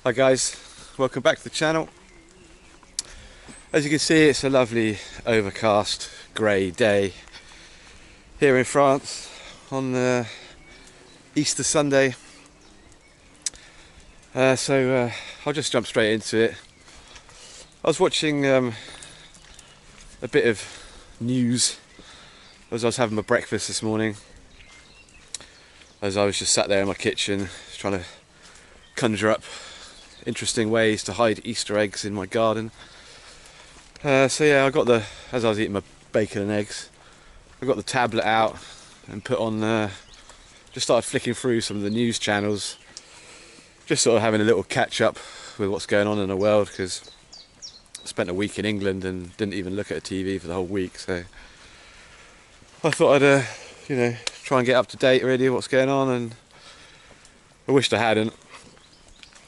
Hi guys, welcome back to the channel. As you can see, it's a lovely overcast grey day here in France on Easter Sunday. So I'll just jump straight into it. I was watching a bit of news as I was having my breakfast this morning, as I was just sat there in my kitchen trying to conjure up interesting ways to hide Easter eggs in my garden. So yeah, as I was eating my bacon and eggs, I got the tablet out and put on, just started flicking through some of the news channels, just sort of having a little catch up with what's going on in the world, because I spent a week in England and didn't even look at a TV for the whole week, so I thought I'd try and get up to date really what's going on, and I wished I hadn't,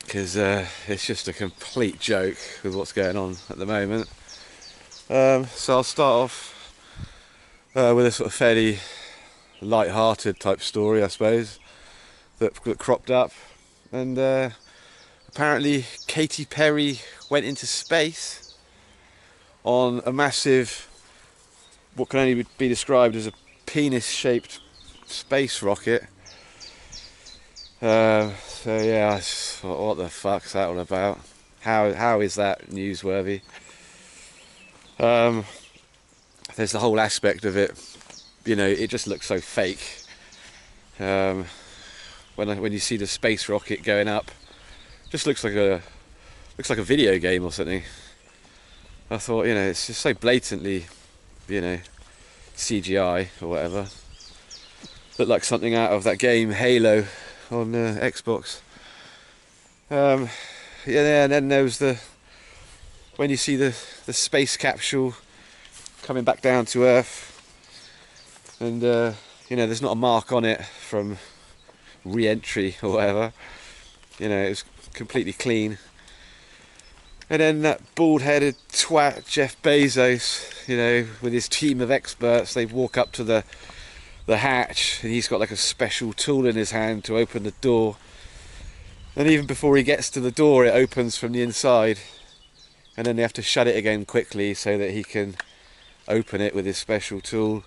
because it's just a complete joke with what's going on at the moment. So I'll start off with a sort of fairly light-hearted type story, I suppose, that cropped up. And apparently Katy Perry went into space on a massive, what can only be described as a penis-shaped space rocket. So yeah, I thought, what the fuck's that all about? How is that newsworthy? There's the whole aspect of it. It just looks so fake. When you see the space rocket going up, just looks like a video game or something. I thought, it's just so blatantly, CGI or whatever. Looked like something out of that game Halo on Xbox. And then there was when you see the space capsule coming back down to Earth, and there's not a mark on it from re-entry or whatever. It was completely clean. And then that bald-headed twat Jeff Bezos, with his team of experts, they walk up to the hatch, and he's got like a special tool in his hand to open the door. And even before he gets to the door, it opens from the inside, and then they have to shut it again quickly so that he can open it with his special tool.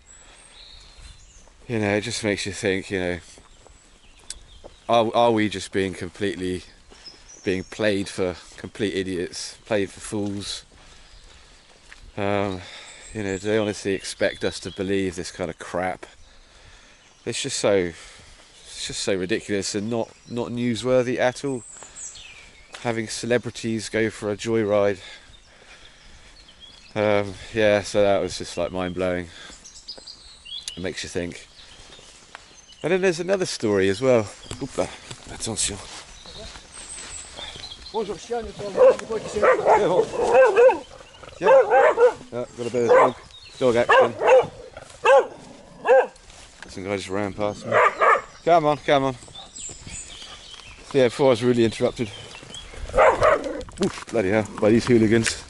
It just makes you think, are we just being played for complete idiots, played for fools? Do they honestly expect us to believe this kind of crap? It's just so ridiculous and not newsworthy at all. Having celebrities go for a joyride. So that was just like mind-blowing. It makes you think. And then there's another story as well. Oupla, attention. Bonjour, chien, Yeah, got a bit of dog action. Some guy just ran past me. Come on. Yeah, before I was really interrupted. Oof, bloody hell, by these hooligans.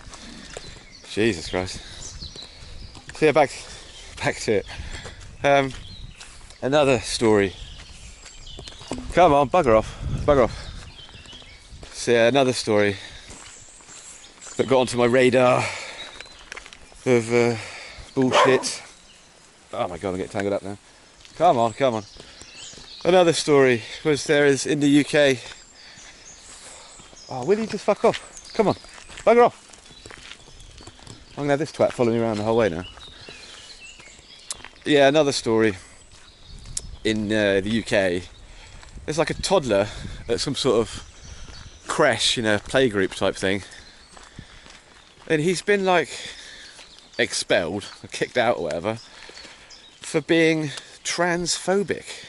Jesus Christ. So yeah, back to it. Another story. Come on, bugger off. So yeah, another story that got onto my radar of bullshit. Oh my god, I'm getting tangled up now. Come on. Another story was there is in the UK. Oh, will you just fuck off? Come on, bugger off. I'm gonna have this twat follow me around the whole way now. Yeah, another story in the UK. There's like a toddler at some sort of creche, playgroup type thing, and he's been like expelled or kicked out or whatever for being transphobic.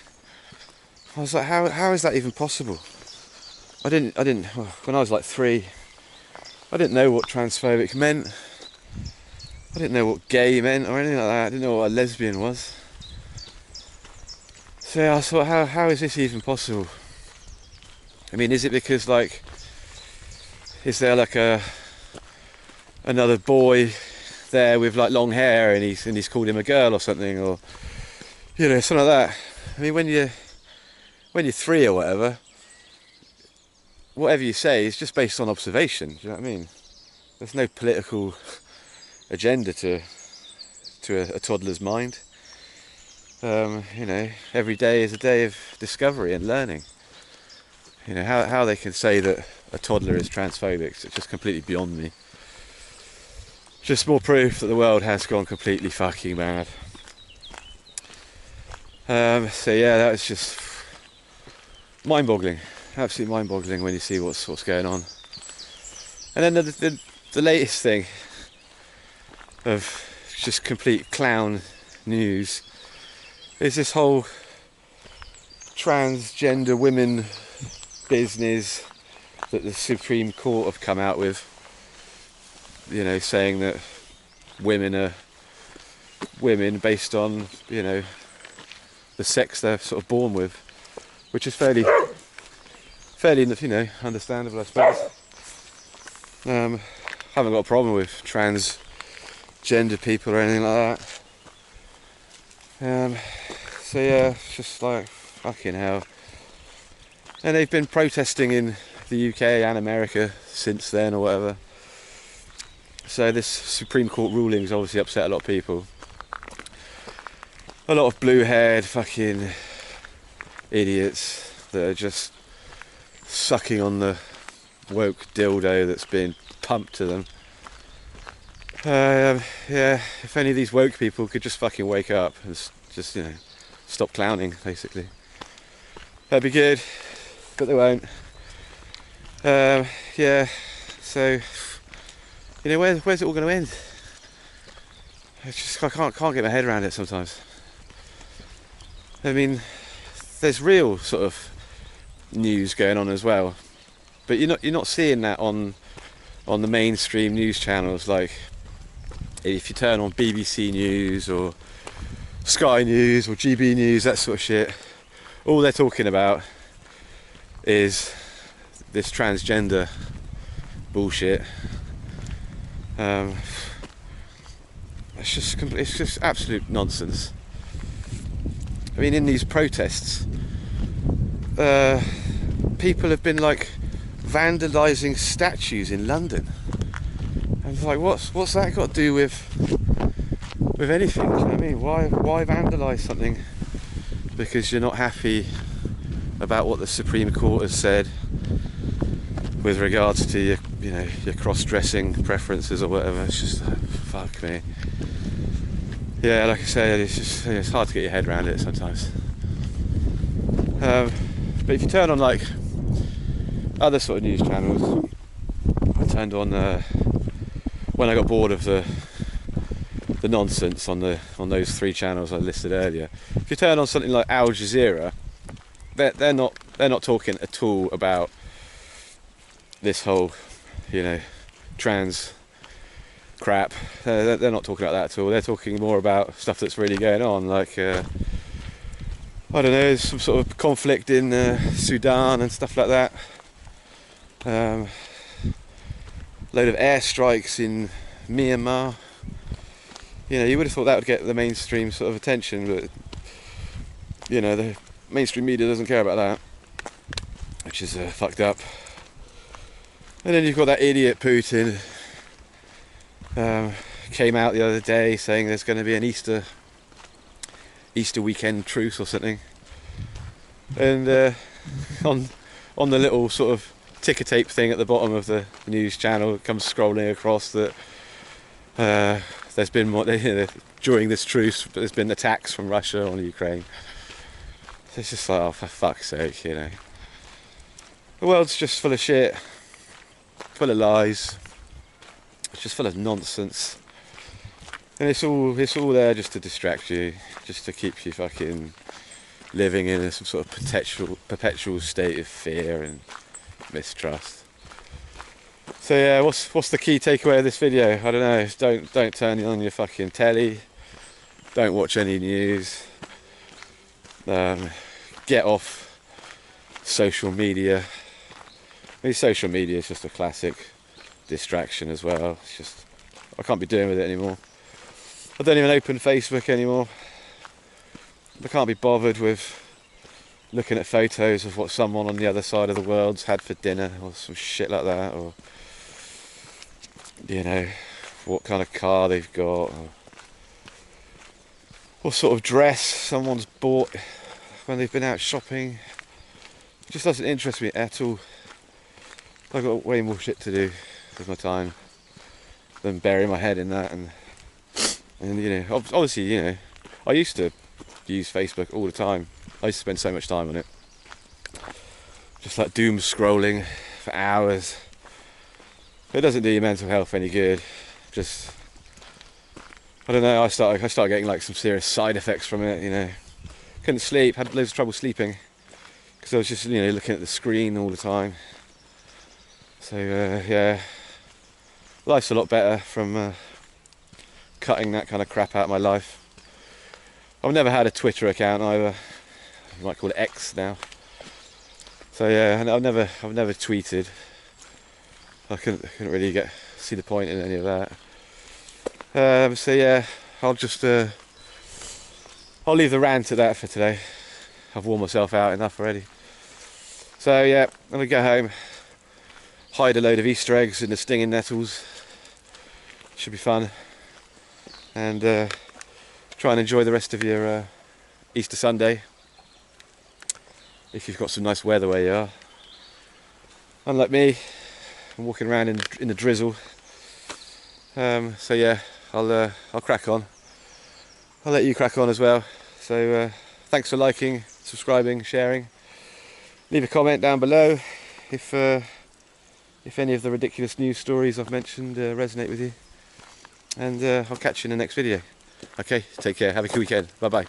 I was like, how is that even possible? I didn't when I was like 3, I didn't know what transphobic meant. I didn't know what gay meant or anything like that. I didn't know what a lesbian was. So yeah, I thought, how is this even possible? I mean, is it because is there like another boy there with like long hair and he's called him a girl or something, or something like that? I mean, when you're 3 or whatever, whatever you say is just based on observation. Do you know what I mean? There's no political agenda to a toddler's mind. You know, every day is a day of discovery and learning. You know, how they can say that a toddler is transphobic, it's just completely beyond me. Just more proof that the world has gone completely fucking mad. So yeah, that was just mind-boggling, absolutely mind-boggling when you see what's going on. And then the latest thing of just complete clown news is this whole transgender women business that the Supreme Court have come out with, you know, saying that women are women based on, you know, the sex they're sort of born with, which is fairly, you know, understandable, I suppose. Haven't got a problem with transgender people or anything like that. So yeah, it's just like fucking hell. And they've been protesting in the UK and America since then or whatever. So this Supreme Court ruling's obviously upset a lot of people. A lot of blue-haired fucking idiots that are just sucking on the woke dildo that's being pumped to them. Yeah, if any of these woke people could just fucking wake up and just, you know, stop clowning, basically. That'd be good, but they won't. Yeah, so, you know, where's it all going to end? I can't get my head around it sometimes. I mean, there's real sort of news going on as well, but you're not seeing that on the mainstream news channels. Like, if you turn on BBC News or Sky News or GB News, that sort of shit, all they're talking about is this transgender bullshit. It's just absolute nonsense. I mean, in these protests, people have been like vandalising statues in London. And it's like, what's that got to do with anything? Do you know what I mean? Why vandalise something because you're not happy about what the Supreme Court has said with regards to your cross-dressing preferences or whatever? It's just fuck me. Yeah, like I said, it's hard to get your head around it sometimes. But if you turn on like other sort of news channels, I turned on when I got bored of the nonsense on those three channels I listed earlier. If you turn on something like Al Jazeera, they're not talking at all about this whole, you know, trans crap. They're not talking about that at all. They're talking more about stuff that's really going on, like I don't know, some sort of conflict in Sudan and stuff like that. Load of airstrikes in Myanmar. You know, you would have thought that would get the mainstream sort of attention, but you know, the mainstream media doesn't care about that, which is fucked up. And then you've got that idiot Putin. Came out the other day saying there's going to be an Easter weekend truce or something, and on the little sort of ticker tape thing at the bottom of the news channel, it comes scrolling across that there's been more, during this truce, there's been attacks from Russia on Ukraine. So it's just like, oh, for fuck's sake, you know, the world's just full of shit, full of lies. It's just full of nonsense, and it's all there just to distract you, just to keep you fucking living in some sort of perpetual state of fear and mistrust. So yeah, what's the key takeaway of this video? I don't know. Don't turn on your fucking telly. Don't watch any news. Get off social media. I mean, social media is just a classic distraction as well. It's just, I can't be doing with it anymore. I don't even open Facebook anymore. I can't be bothered with looking at photos of what someone on the other side of the world's had for dinner or some shit like that, or you know, what kind of car they've got, or what sort of dress someone's bought when they've been out shopping. It just doesn't interest me at all. I've got way more shit to do with my time than bury my head in that. And you know, obviously, you know, I used to use Facebook all the time. I used to spend so much time on it, just like doom scrolling for hours. It doesn't do your mental health any good. Just, I don't know, I started getting like some serious side effects from it, you know. Couldn't sleep, had loads of trouble sleeping because I was just, you know, looking at the screen all the time. So yeah, life's a lot better from cutting that kind of crap out of my life. I've never had a Twitter account either. You might call it X now. So yeah, and I've never tweeted. I couldn't really see the point in any of that. So yeah, I'll leave the rant at that for today. I've worn myself out enough already. So yeah, I'm gonna go home, hide a load of Easter eggs in the stinging nettles. Should be fun, and try and enjoy the rest of your Easter Sunday. If you've got some nice weather where you are. Unlike me, I'm walking around in the drizzle. So yeah, I'll crack on. I'll let you crack on as well. So thanks for liking, subscribing, sharing. Leave a comment down below if any of the ridiculous news stories I've mentioned resonate with you. And I'll catch you in the next video. Okay, take care. Have a good weekend. Bye bye.